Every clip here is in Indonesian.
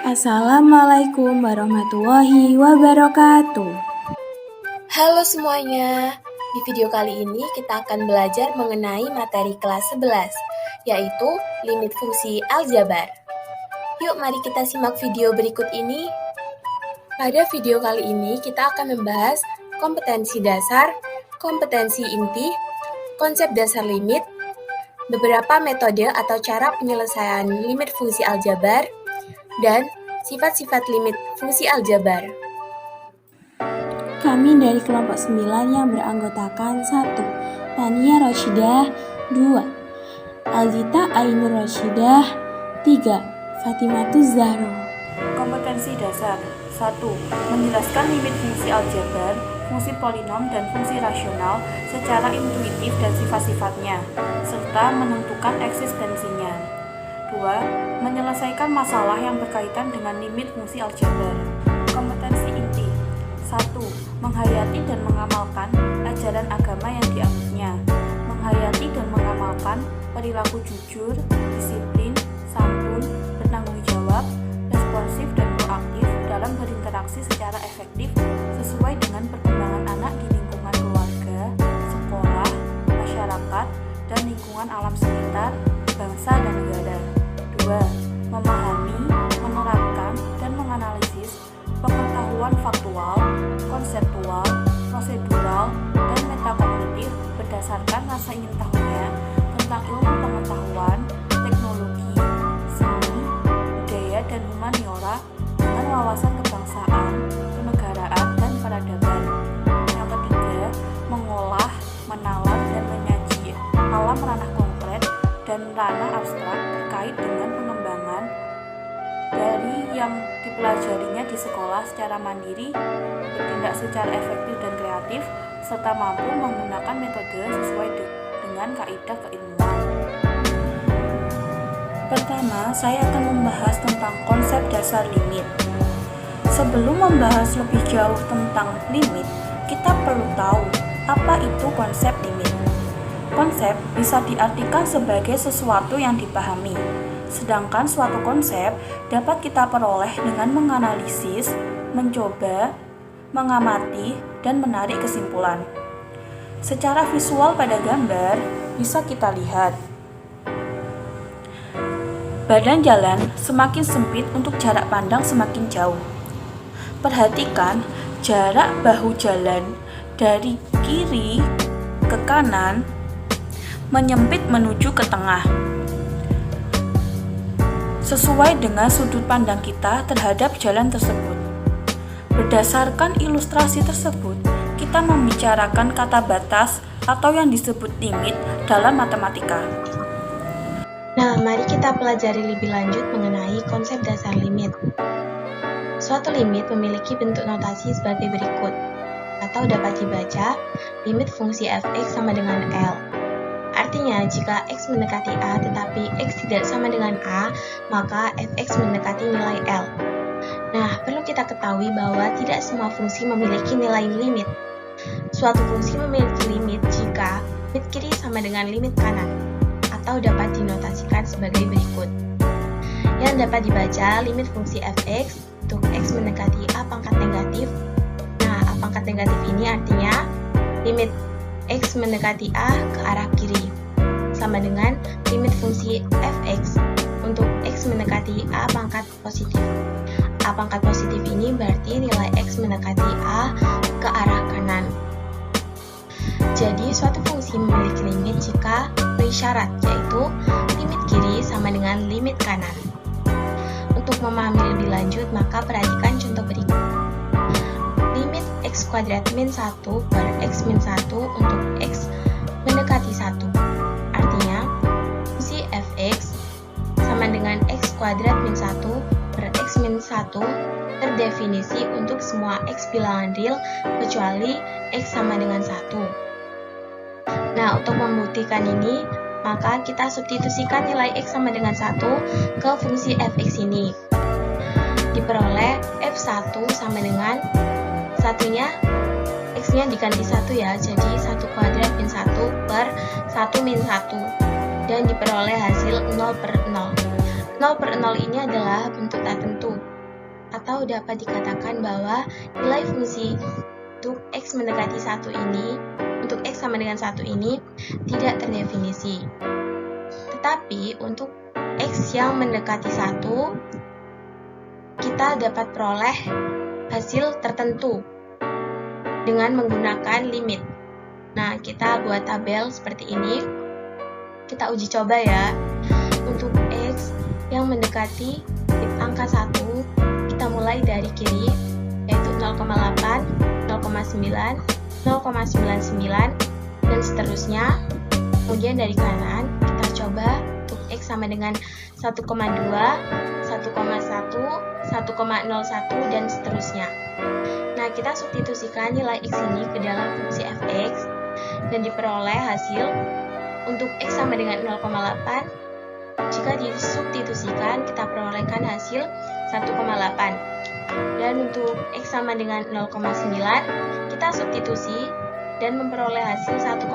Assalamualaikum warahmatullahi wabarakatuh. Halo semuanya, di video kali ini kita akan belajar mengenai materi kelas 11, yaitu limit fungsi aljabar. Yuk mari kita simak video berikut ini. Pada video kali ini kita akan membahas kompetensi dasar, kompetensi inti, konsep dasar limit, beberapa metode atau cara penyelesaian limit fungsi aljabar, dan sifat-sifat limit fungsi aljabar. Kami dari kelompok 9 yang beranggotakan 1. Tania Roshidah 2. Alzita Ainur Roshidah 3. Fatimatu Zahro. Kompetensi dasar 1. Menjelaskan limit fungsi aljabar, fungsi polinom dan fungsi rasional secara intuitif dan sifat-sifatnya, serta menentukan eksistensinya. 2. Menyelesaikan masalah yang berkaitan dengan limit fungsi aljabar. Kompetensi inti 1. Menghayati dan mengamalkan ajaran agama yang dianutnya. Menghayati dan mengamalkan perilaku jujur, disiplin, santun, bertanggung jawab, responsif dan proaktif dalam berinteraksi secara efektif sesuai dengan perkembangan anak di lingkungan keluarga, sekolah, masyarakat, dan lingkungan alam sekitar, bangsa dan negara. 2. Memahami, menerapkan, dan menganalisis pengetahuan faktual, konseptual, prosedural, dan metakognitif berdasarkan rasa ingin tahunya tentang ilmu pengetahuan, teknologi, seni, budaya, dan humaniora dengan wawasan kebangsaan, kenegaraan, dan peradaban. Yang ketiga, mengolah, menalar, dan menyaji alam ranah konkret dan ranah abstrak terkait dengan pengembangan dari yang dipelajarinya di sekolah secara mandiri, bertindak secara efektif dan kreatif, serta mampu menggunakan metode sesuai dengan kaidah keilmuan. Pertama, saya akan membahas tentang konsep dasar limit. Sebelum membahas lebih jauh tentang limit, kita perlu tahu apa itu konsep limit. Konsep bisa diartikan sebagai sesuatu yang dipahami, sedangkan suatu konsep dapat kita peroleh dengan menganalisis, mencoba, mengamati, dan menarik kesimpulan. Secara visual pada gambar, bisa kita lihat badan jalan semakin sempit untuk jarak pandang semakin jauh. Perhatikan jarak bahu jalan dari kiri ke kanan menyempit menuju ke tengah, sesuai dengan sudut pandang kita terhadap jalan tersebut. Berdasarkan ilustrasi tersebut, kita membicarakan kata batas atau yang disebut limit dalam matematika. Nah, mari kita pelajari lebih lanjut mengenai konsep dasar limit. Suatu limit memiliki bentuk notasi sebagai berikut, atau dapat dibaca limit fungsi f(x) sama dengan L. Artinya, jika x mendekati a tetapi x tidak sama dengan a, maka f(x) mendekati nilai L. Nah, perlu kita ketahui bahwa tidak semua fungsi memiliki nilai limit. Suatu fungsi memiliki limit jika limit kiri sama dengan limit kanan, atau dapat dinotasikan sebagai berikut. Yang dapat dibaca limit fungsi f(x) untuk x mendekati a pangkat negatif. Nah, a pangkat negatif ini artinya limit x mendekati a ke arah kiri, sama dengan limit fungsi f(x) untuk x mendekati a pangkat positif. A pangkat positif ini berarti nilai x mendekati a ke arah kanan. Jadi, suatu fungsi memiliki limit jika beri syarat, yaitu limit kiri sama dengan limit kanan. Untuk memahami lebih lanjut, maka perhatikan contoh berikut. Limit x kuadrat min 1 per x min 1 untuk x mendekati 1. Artinya, fungsi f(x) sama dengan x kuadrat min 1 per x min 1 terdefinisi untuk semua x bilangan real kecuali x sama dengan 1. Nah, untuk membuktikan ini, maka kita substitusikan nilai x sama dengan 1 ke fungsi f(x) ini. Diperoleh f1 sama dengan satunya, x-nya diganti 1 ya, jadi 1 kuadrat min 1 per 1 min 1, dan diperoleh hasil 0 per 0. 0 per 0 ini adalah bentuk tak tentu, Atau dapat dikatakan bahwa nilai fungsi untuk X mendekati 1 ini, untuk X sama dengan 1 ini tidak terdefinisi. Tetapi untuk X yang mendekati 1, kita dapat peroleh hasil tertentu dengan menggunakan limit. Nah, kita buat tabel seperti ini. Kita uji coba ya. Untuk X yang mendekati angka 1, kita mulai dari kiri, yaitu 0,8, 0,9, 0,99, dan seterusnya. Kemudian dari kanan, kita coba untuk X sama dengan 1,2, 1,1, 1,01, dan seterusnya. Nah, kita substitusikan nilai X ini ke dalam fungsi fx, dan diperoleh hasil untuk X sama dengan 0,8. Jika disubstitusikan, kita perolehkan hasil 1,8. Dan untuk X sama dengan 0,9, kita substitusi dan memperoleh hasil 1,9.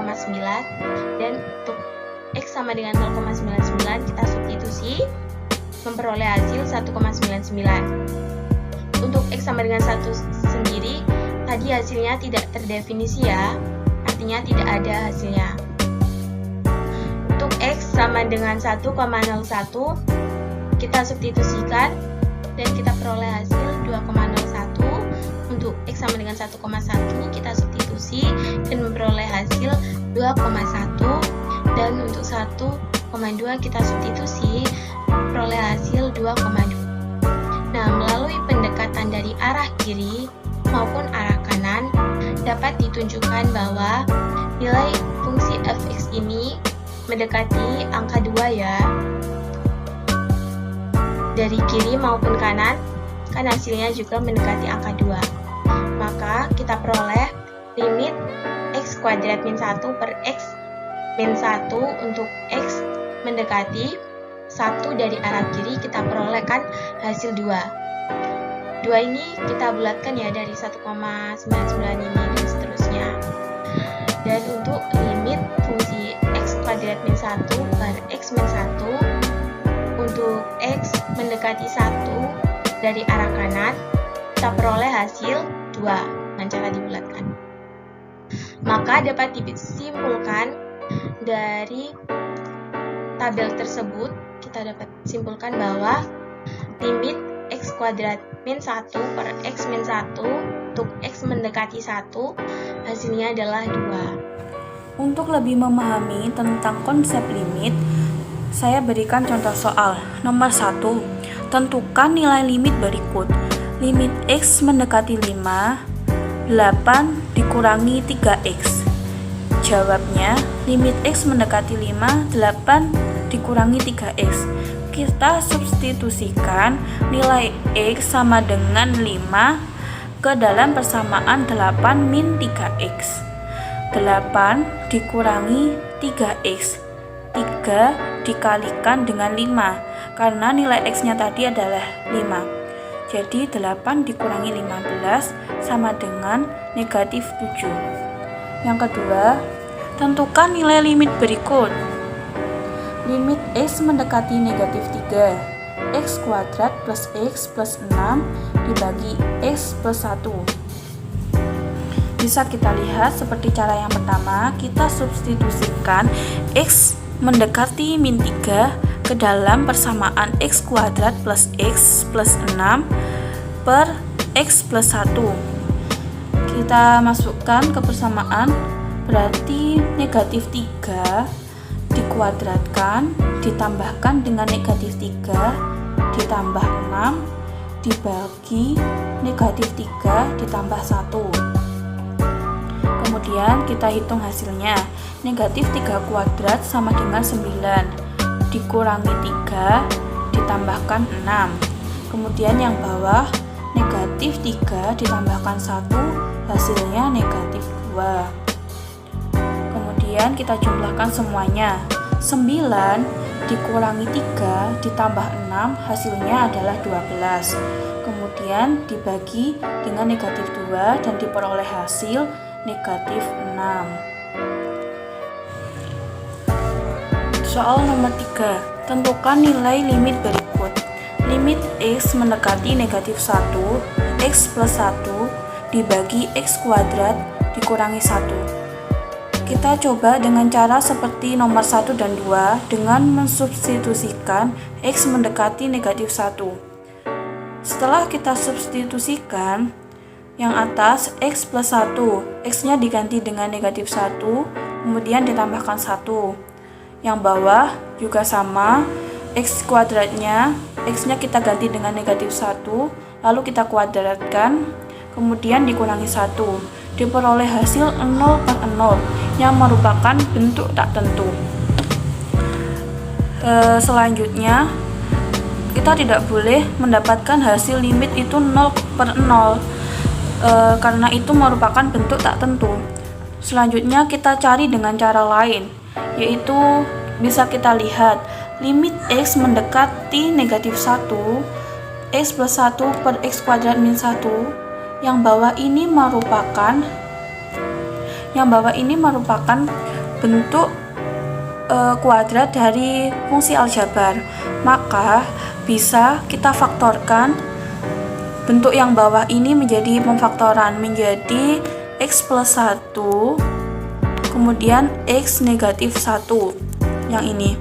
Dan untuk X sama dengan 0,99, kita substitusi, memperoleh hasil 1,99. Untuk X sama dengan 1 sendiri, tadi hasilnya tidak terdefinisi ya, artinya tidak ada hasilnya. Untuk X sama dengan 1,01, kita substitusikan dan kita peroleh hasil 2,01. Untuk X sama dengan 1,1, kita substitusi dan memperoleh hasil 2,1. Dan untuk 1,2 kita substitusi, peroleh hasil 2,2. Nah, melalui pendekatan dari arah kiri maupun arah kanan, dapat ditunjukkan bahwa nilai fungsi fx ini mendekati angka 2 ya. Dari kiri maupun kanan, kan hasilnya juga mendekati angka 2. Maka kita peroleh limit x kuadrat min 1 per x min 1 untuk x mendekati 1 dari arah kiri, kita perolehkan hasil 2. 2 ini kita bulatkan ya dari 1,99 ini dan seterusnya. Dan untuk limit fungsi x kuadrat min 1 per x min 1 untuk x mendekati 1 dari arah kanan, kita peroleh hasil 2 dengan cara dibulatkan. Maka dapat disimpulkan dari tabel tersebut, kita dapat simpulkan bahwa limit x kuadrat min 1 per x min 1 untuk x mendekati 1 hasilnya adalah 2. Untuk lebih memahami tentang konsep limit, saya berikan contoh soal. Nomor 1, tentukan nilai limit berikut. Limit x mendekati 5, 8 dikurangi 3x. Jawabnya, limit x mendekati 5, 8 dikurangi 3x. Kita substitusikan nilai x sama dengan 5 ke dalam persamaan 8 min 3x. 8 dikurangi 3x. 3 dikalikan dengan 5, karena nilai x-nya tadi adalah 5. Jadi 8 dikurangi 15 sama dengan negatif 7. Yang kedua, tentukan nilai limit berikut. Limit x mendekati negatif 3, x kuadrat plus x plus 6 dibagi x plus 1. Bisa kita lihat seperti cara yang pertama, kita substitusikan x mendekati min 3 ke dalam persamaan x kuadrat plus x plus 6 per x plus 1. Kita masukkan ke persamaan, berarti negatif 3 dikuadratkan ditambahkan dengan negatif 3 ditambah 6 dibagi negatif 3 ditambah 1. Kemudian kita hitung hasilnya. Negatif 3 kuadrat sama dengan 9 dikurangi 3 ditambahkan 6. Kemudian yang bawah negatif 3 ditambahkan 1 hasilnya negatif 2. Kemudian kita jumlahkan semuanya. 9 dikurangi 3 ditambah 6 hasilnya adalah 12. Kemudian dibagi dengan negatif 2 dan diperoleh hasil negatif 6. Soal nomor 3, tentukan nilai limit berikut. limit x mendekati negatif 1, x plus 1 dibagi x kuadrat dikurangi 1. Kita coba dengan cara seperti nomor 1 dan 2 dengan mensubstitusikan x mendekati negatif 1. Setelah kita substitusikan, yang atas x plus 1, x-nya diganti dengan negatif 1, kemudian ditambahkan 1. Yang bawah juga sama, x kuadratnya, x-nya kita ganti dengan negatif 1, lalu kita kuadratkan, kemudian dikurangi 1. Diperoleh hasil 0 per 0 yang merupakan bentuk tak tentu. Selanjutnya, kita tidak boleh mendapatkan hasil limit itu 0 per 0, karena itu merupakan bentuk tak tentu. Selanjutnya kita cari dengan cara lain, yaitu bisa kita lihat limit x mendekati negatif 1, x plus 1 per x kuadrat min 1, yang bawah ini merupakan bentuk kuadrat dari fungsi aljabar. Maka bisa kita faktorkan bentuk yang bawah ini menjadi pemfaktoran, menjadi x plus 1 kemudian x negatif 1 yang ini.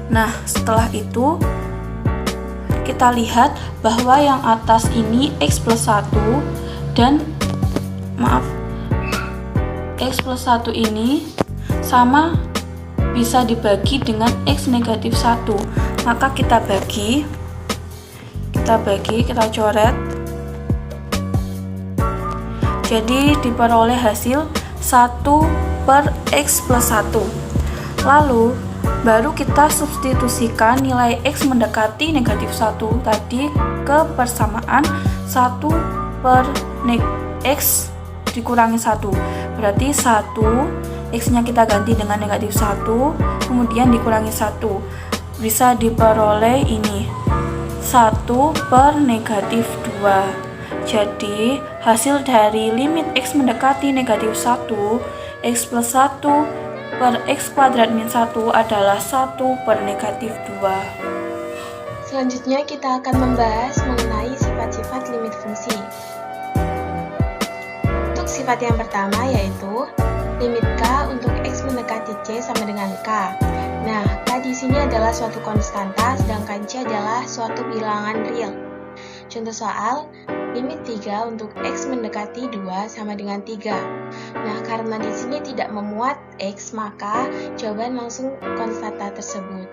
Nah, setelah itu kita lihat bahwa yang atas ini x plus 1 dan x plus 1 ini sama bisa dibagi dengan x negatif 1. Maka kita coret. Jadi diperoleh hasil 1 per x plus 1. Lalu baru kita substitusikan nilai x mendekati negatif 1 tadi ke persamaan 1 per x dikurangi 1. Berarti 1, x-nya kita ganti dengan negatif 1, kemudian dikurangi 1. Bisa diperoleh ini 1 per negatif 2. Jadi, hasil dari limit x mendekati negatif 1, x plus 1 per x kuadrat min 1 adalah 1 per negatif 2. Selanjutnya kita akan membahas mengenai sifat-sifat limit fungsi. Untuk sifat yang pertama yaitu limit k untuk x mendekati c sama dengan k. Nah, k di sini adalah suatu konstanta, sedangkan c adalah suatu bilangan real. Contoh soal, limit 3 untuk x mendekati 2 sama dengan 3. Nah, karena di sini tidak memuat x, maka jawaban langsung konstanta tersebut.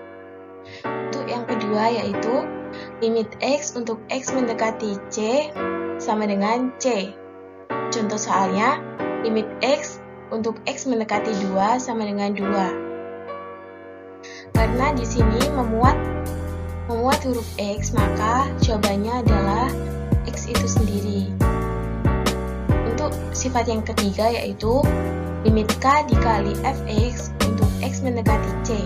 Untuk yang kedua yaitu limit x untuk x mendekati c sama dengan c. Contoh soalnya, limit x untuk x mendekati 2 sama dengan 2. Karena di sini memuat huruf x, maka jawabannya adalah x itu sendiri. Untuk sifat yang ketiga yaitu limit k dikali fx untuk x mendekati c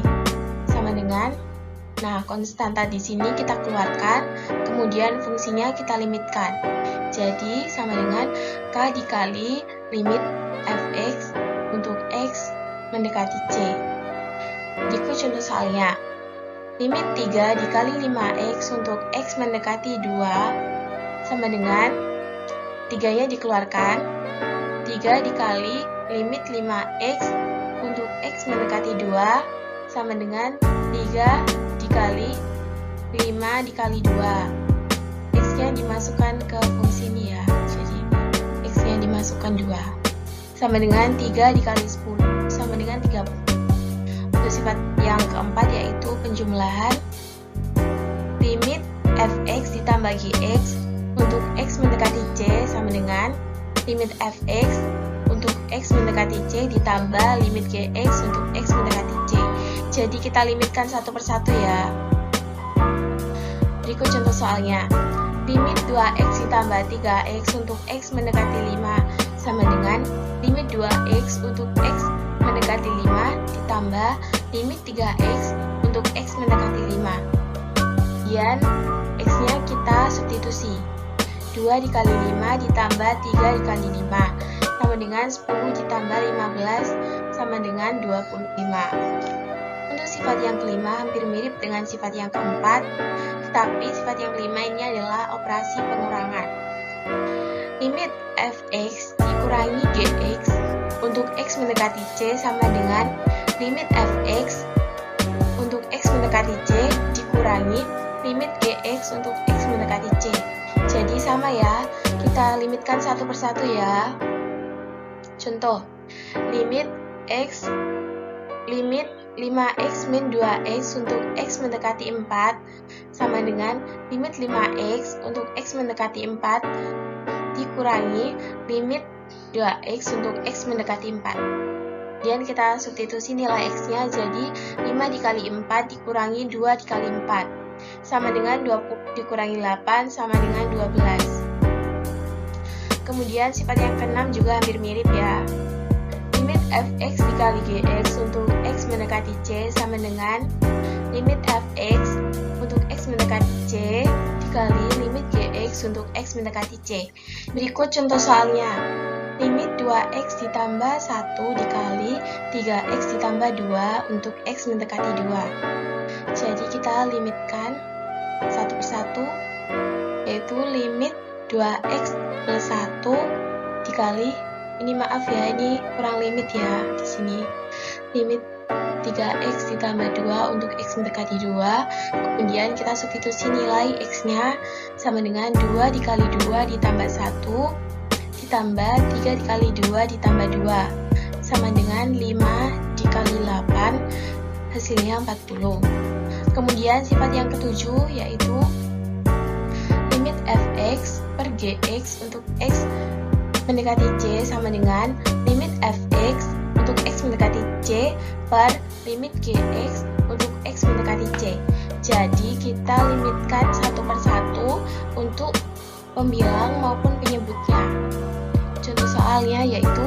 sama dengan, nah konstanta di sini kita keluarkan, kemudian fungsinya kita limitkan. Jadi sama dengan k dikali limit fx untuk x mendekati c. Berikut contoh soalnya. Limit 3 dikali 5x untuk x mendekati 2 sama dengan 3-nya dikeluarkan, 3 dikali limit 5x untuk x mendekati 2 sama dengan 3 dikali 5 dikali 2. X-nya dimasukkan ke fungsi ini ya, jadi X-nya dimasukkan 2 sama dengan 3 dikali 10 sama dengan 30. Untuk sifat yang keempat yaitu penjumlahan, limit fx ditambah gx untuk x mendekati c sama dengan limit fx untuk x mendekati c ditambah limit gx untuk x mendekati c. Jadi kita limitkan satu persatu ya. Berikut contoh soalnya. Limit 2x ditambah 3x untuk x mendekati 5 sama dengan limit 2x untuk x mendekati 5 ditambah limit 3x untuk x mendekati 5. Kemudian x-nya kita substitusi. 2 dikali 5 ditambah 3 dikali 5 sama dengan 10 ditambah 15 sama dengan 25. Untuk sifat yang kelima hampir mirip dengan sifat yang keempat. Tetapi sifat yang kelima ini adalah operasi pengurangan. Limit fx dikurangi gx untuk x mendekati c sama dengan limit fx untuk x mendekati c dikurangi limit gx untuk x mendekati c. Jadi sama ya, kita limitkan satu persatu ya. Contoh, limit 5x min 2x untuk x mendekati 4 sama dengan limit 5x untuk x mendekati 4 dikurangi limit 2x untuk x mendekati 4. Dan kita substitusi nilai x-nya, jadi 5 dikali 4 dikurangi 2 dikali 4 sama dengan 20 dikurangi 8 sama dengan 12. Kemudian sifat yang keenam juga hampir mirip ya. Limit fx dikali gx untuk x mendekati c sama dengan limit fx untuk x mendekati c dikali limit gx untuk x mendekati c. Berikut contoh soalnya. Limit 2x ditambah 1 dikali 3x ditambah 2 untuk x mendekati 2. Jadi kita limitkan satu persatu, yaitu limit 2x plus 1 dikali, ini maaf ya, ini kurang limit ya di sini. Limit 3x ditambah 2 untuk x mendekati 2. Kemudian kita substitusi nilai x-nya sama dengan 2 dikali 2 ditambah 1 ditambah 3 dikali 2 ditambah 2 sama dengan 5 dikali 8, hasilnya 40. Kemudian sifat yang ketujuh yaitu limit fx per gx untuk x mendekati c sama dengan limit fx untuk x mendekati c per limit gx untuk x mendekati c. Jadi kita limitkan satu persatu untuk pembilang maupun penyebutnya. Contoh soalnya yaitu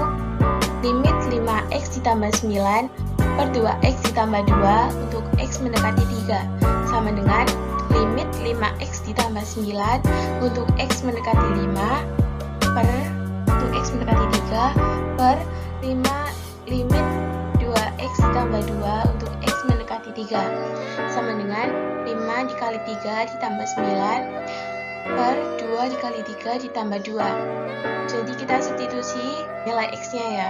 limit 5x ditambah 9 per 2x ditambah 2 untuk x mendekati 3 sama dengan limit 5x ditambah 9 untuk x mendekati 5 per untuk x mendekati 3 per 5 limit 2x ditambah 2 untuk x mendekati 3 sama dengan 5 dikali 3 ditambah 9 per 2 dikali 3 ditambah 2. Jadi kita substitusi nilai x-nya ya.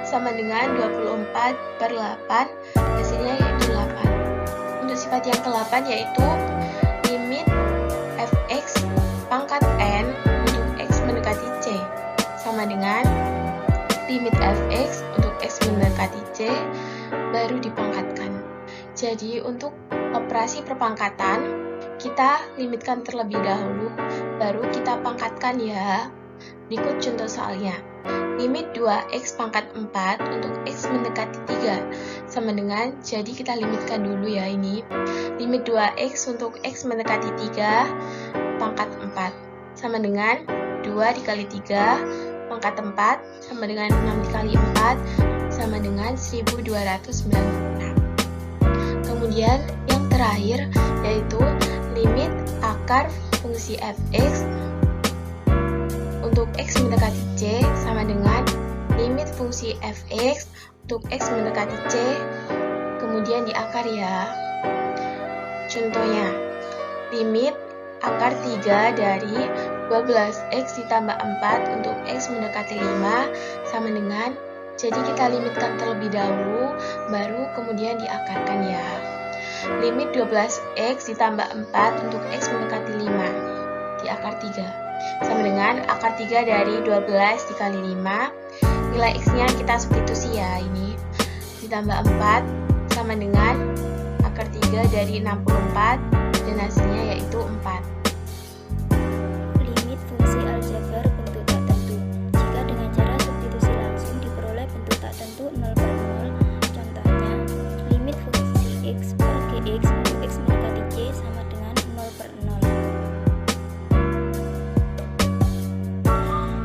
Sama dengan 24 per 8, hasilnya yaitu 8. Untuk sifat yang ke-8 yaitu limit fx pangkat n untuk x mendekati c sama dengan limit fx untuk x mendekati c baru dipangkatkan. Jadi untuk operasi perpangkatan kita limitkan terlebih dahulu, baru kita pangkatkan ya. Berikut contoh soalnya. Limit 2x pangkat 4 untuk x mendekati 3 sama dengan, jadi kita limitkan dulu ya ini. Limit 2x untuk x mendekati 3 pangkat 4 sama dengan 2 dikali 3 pangkat 4 sama dengan 6 dikali 4 sama dengan 1296. Kemudian yang terakhir yaitu limit akar fungsi fx untuk x mendekati c sama dengan limit fungsi fx untuk x mendekati c, kemudian diakar ya. Contohnya, limit akar 3 dari 12x ditambah 4 untuk x mendekati 5 sama dengan, jadi kita limitkan terlebih dahulu, baru kemudian diakarkan ya. Limit 12x ditambah 4 untuk x mendekati 5 diakar 3 sama dengan akar 3 dari 12 dikali 5, nilai x-nya kita substitusi ya ini, ditambah 4 sama dengan akar 3 dari 64 dan hasilnya yaitu 4. Limit fungsi aljabar bentuk tak tentu. Jika dengan cara substitusi langsung diperoleh bentuk tak tentu 0 per 0, contohnya limit fungsi x per gx untuk x mendekati c sama dengan 0 per 0.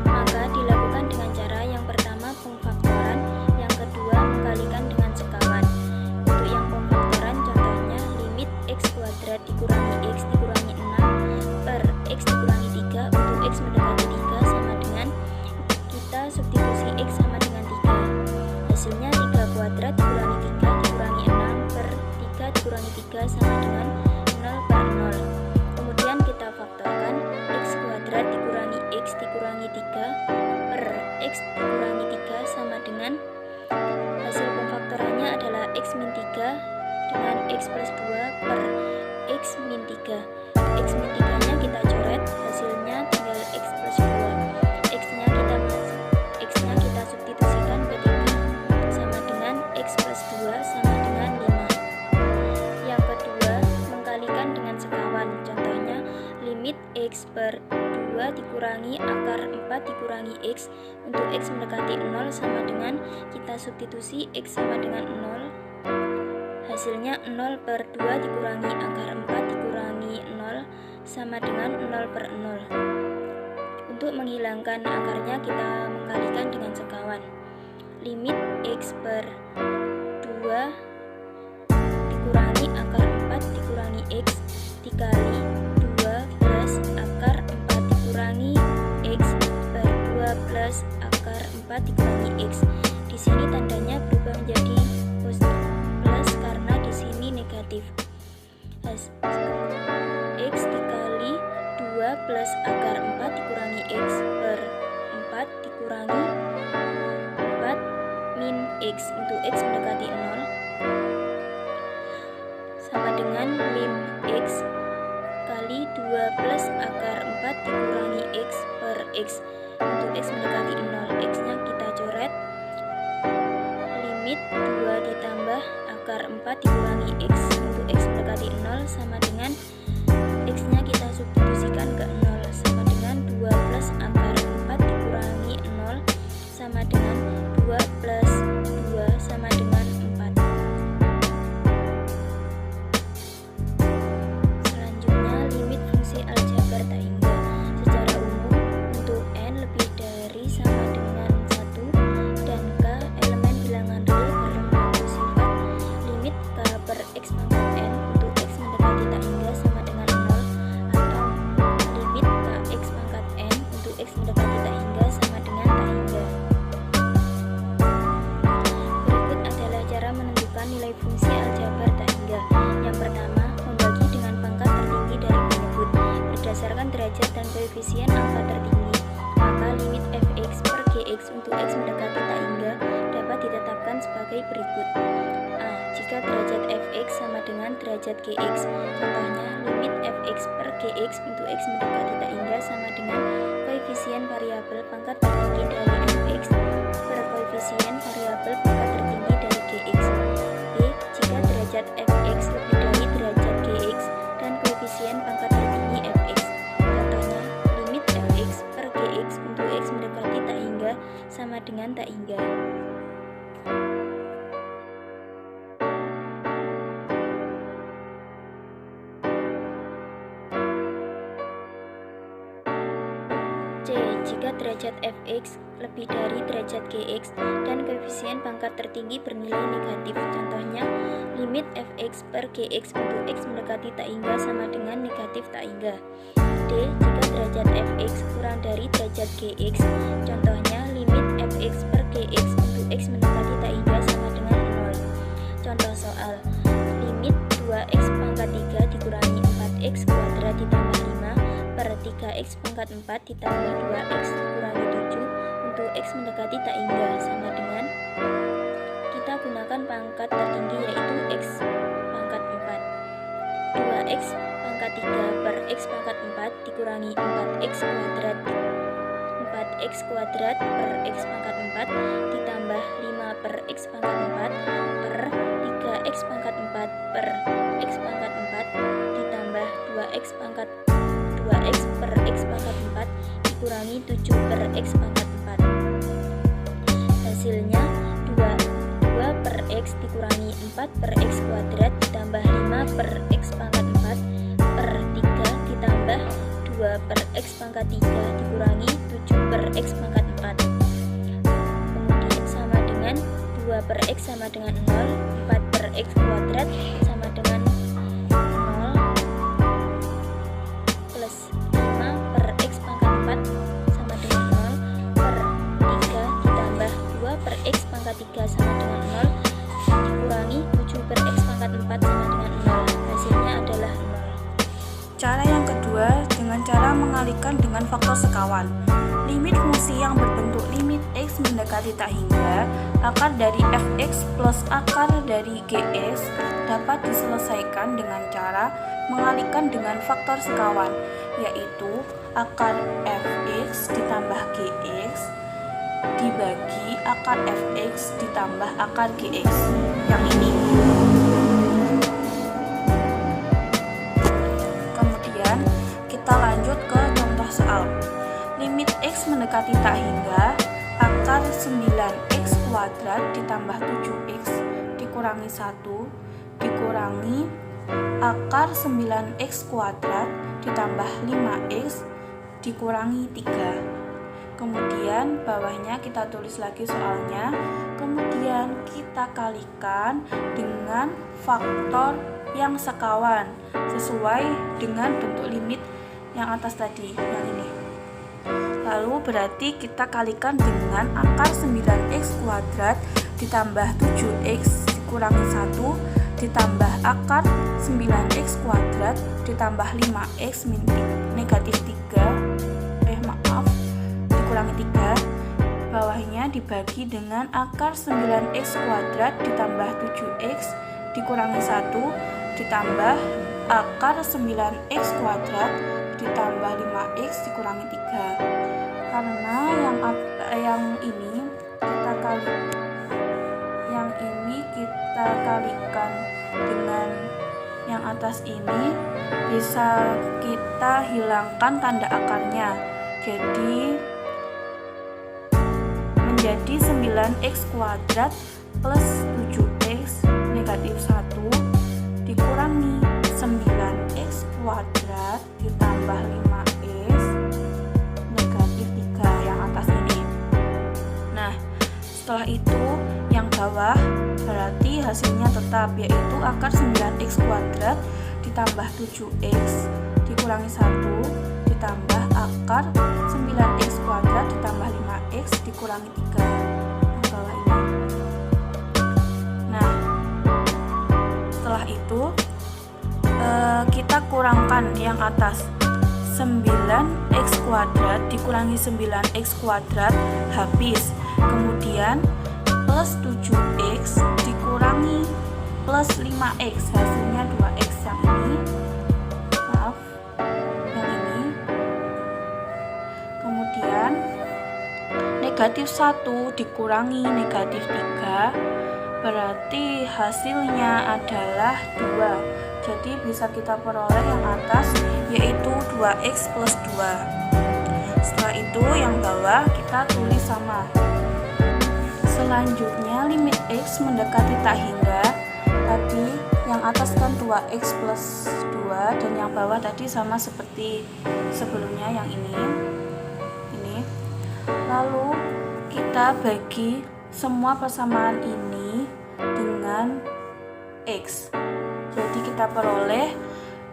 Maka dilakukan dengan cara yang pertama pemfaktoran, yang kedua mengkalikan dengan sekawan. Untuk yang pemfaktoran contohnya limit x kuadrat dikurangi x dikurangi 6 limit x per 2 dikurangi akar 4 dikurangi x untuk x mendekati 0 sama dengan kita substitusi x sama dengan 0. Hasilnya 0 per 2 dikurangi akar 4 dikurangi 0 sama dengan 0 per 0. Untuk menghilangkan akarnya kita mengkalikan dengan sekawan. Limit x per 2 dikurangi akar 4 dikurangi x dikali 2 plus akar 4 dikurangi x per 2 plus akar 4 dikurangi x. Di sini tandanya berubah menjadi plus karena di sini negatif. X dikali 2 plus akar 4 dikurangi x per 4 dikurangi 4 min x untuk x mendekati 0 sama dengan lim x kali 2 plus akar 4 dikurangi x per x untuk x mendekati 0. X nya kita coret. Limit 2 ditambah akar 4 dikurangi x untuk x mendekati 0 sama dengan x nya kita substitusikan ke 0 sama dengan 2 plus akar 4 dikurangi 0 sama dengan 2 plus 2 sama dengan 4. Selanjutnya limit fungsi aljabar tak hingga. Secara umum untuk n lebih dari sama dengan 1 dan k elemen bilangan real bermengandung sifat, limit k per x pangkat n untuk x mendekati tak hingga sama dengan 0 atau limit kx pangkat n untuk x mendekati tak hingga sama dengan tak hingga. Berikut adalah cara menentukan nilai fungsi aljabar tak hingga. Yang pertama, membagi dengan pangkat tertinggi dari penyebut berdasarkan derajat dan koefisien angka tertinggi. Maka limit fx per gx untuk x mendekati tak hingga dapat ditetapkan sebagai berikut. A. Jika derajat fx sama dengan derajat gx. Contohnya, limit fx per gx untuk x mendekati tak hingga sama dengan koefisien variabel pangkat tertinggi dari fx per koefisien variabel pangkat tertinggi dari gx. B. Jika derajat fx lebih dari derajat gx dan koefisien pangkat tertinggi fx. Contohnya, limit fx per gx untuk x mendekati tak hingga sama dengan tak hingga. C. Jika derajat fx lebih dari derajat gx dan koefisien pangkat tertinggi bernilai negatif. Contohnya, limit fx per gx untuk x mendekati tak hingga sama dengan negatif tak hingga. D. Jika derajat fx kurang dari derajat gx. Contohnya, limit fx per gx untuk x mendekati tak hingga sama dengan 0. Contoh soal, limit 2x pangkat 3 dikurangi 4x kuadrat ditambah 5 per 3x pangkat 4 ditambah 2x dikurangi 7 untuk x mendekati tak hingga sama dengan, kita gunakan pangkat tertinggi yaitu x pangkat 4. 2x pangkat 3 per x pangkat 4 dikurangi 4x kuadrat 4x kuadrat per x pangkat 4 ditambah 5 per x pangkat 4 per 3x pangkat 4 per x pangkat 4 ditambah 2x pangkat 2x per x pangkat 4 dikurangi 7 per x pangkat 4. Hasilnya 2 per x dikurangi 4 per x kuadrat ditambah 5 per x pangkat 4 per 3 ditambah 2 per x pangkat 3 dikurangi 7 per x pangkat 4. Kemudian sama dengan 2 per x sama dengan 0, 4 per x kuadrat sama dengan 0 plus 5 per x pangkat 4 sama dengan 0 per 3 ditambah 2 per x pangkat 3 sama dengan 0 dikurangi 7 per x pangkat 4 sama dengan 0. Hasilnya adalah 0. Cara yang kedua dengan cara mengalihkan dengan faktor sekawan. Limit fungsi yang berbentuk limit x mendekati tak hingga, akar dari fx plus akar dari gx dapat diselesaikan dengan cara mengalihkan dengan faktor sekawan, yaitu akar fx ditambah gx dibagi akar fx ditambah akar gx. Yang ini. Kemudian kita lanjut lanjut ke contoh soal. Limit X mendekati tak hingga akar 9X kuadrat ditambah 7X dikurangi 1 dikurangi akar 9X kuadrat ditambah 5X dikurangi 3. Kemudian bawahnya kita tulis lagi soalnya. Kemudian kita kalikan dengan faktor yang sekawan sesuai dengan bentuk limit yang atas tadi, yang ini. Lalu berarti kita kalikan dengan akar 9X kuadrat ditambah 7X dikurangi 1 ditambah akar 9X kuadrat ditambah 5X negatif 3 dikurangi 3. Bawahnya dibagi dengan akar 9X kuadrat ditambah 7X dikurangi 1 ditambah akar 9X kuadrat ditambah 5X dikurangi 3. Karena yang ini kita kalikan dengan yang atas ini, bisa kita hilangkan tanda akarnya. Jadi menjadi 9X kuadrat plus 7X negatif 1 dikurangi 9X kuadrat ditambah 5X negatif 3 yang atas ini. Nah, setelah itu yang bawah berarti hasilnya tetap, yaitu akar 9X kuadrat ditambah 7X dikurangi 1 ditambah akar 9X kuadrat ditambah 5X dikurangi 3 yang bawah ini. Nah, setelah itu kita kurangkan yang atas. 9X kuadrat dikurangi 9X kuadrat habis. Kemudian plus 7X dikurangi plus 5X, hasilnya 2X yang ini. Maaf, yang ini. Kemudian negatif 1 dikurangi negatif 3 berarti hasilnya adalah 2. Jadi bisa kita peroleh yang atas, yaitu 2X plus 2. Setelah itu yang bawah kita tulis sama. Selanjutnya limit X mendekati tak hingga. Tadi yang atas kan 2X plus 2 dan yang bawah tadi sama seperti sebelumnya yang ini. Lalu kita bagi semua persamaan ini dengan X. Jadi kita peroleh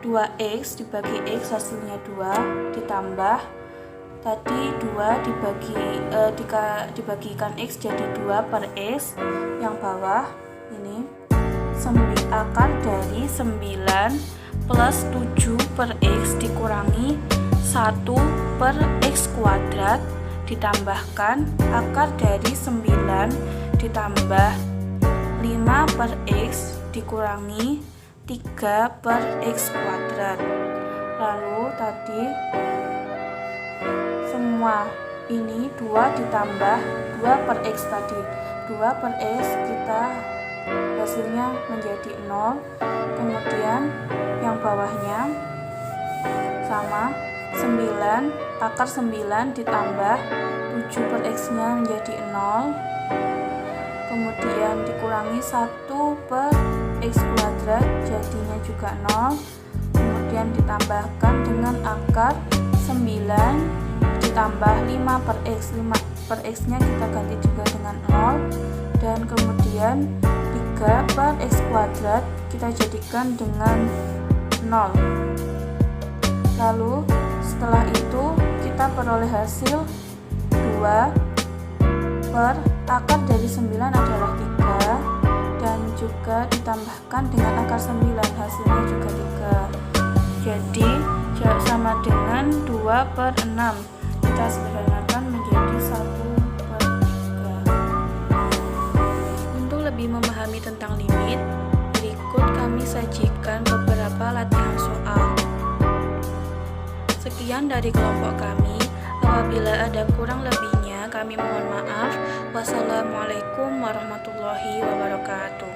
2X dibagi X hasilnya 2 ditambah tadi 2 dibagikan X jadi 2 per X yang bawah ini akar dari 9 plus 7 per X dikurangi 1 per X kuadrat ditambahkan akar dari 9 ditambah 5 per X dikurangi 3 per X kuadrat. Lalu tadi semua ini 2 ditambah 2 per X tadi 2 per X kita hasilnya menjadi 0. Kemudian yang bawahnya sama 9 akar 9 ditambah 7 per X nya menjadi 0. Kemudian dikurangi 1 per X kuadrat jadinya juga 0. Kemudian ditambahkan dengan akar 9 ditambah 5 per X 5 per X nya kita ganti juga dengan 0. Dan kemudian 3 per X kuadrat kita jadikan dengan 0. Lalu setelah itu kita peroleh hasil 2 per akar dari 9 adalah 3 dan juga ditambahkan dengan akar 9 hasilnya juga 3. Jadi sama dengan 2 per 6. Kita sederhanakan menjadi 1 per 3. Untuk lebih memahami tentang limit, berikut kami sajikan beberapa latihan soal. Sekian dari kelompok kami. Apabila ada kurang lebihnya, kami mohon maaf. Wassalamualaikum warahmatullahi wabarakatuh.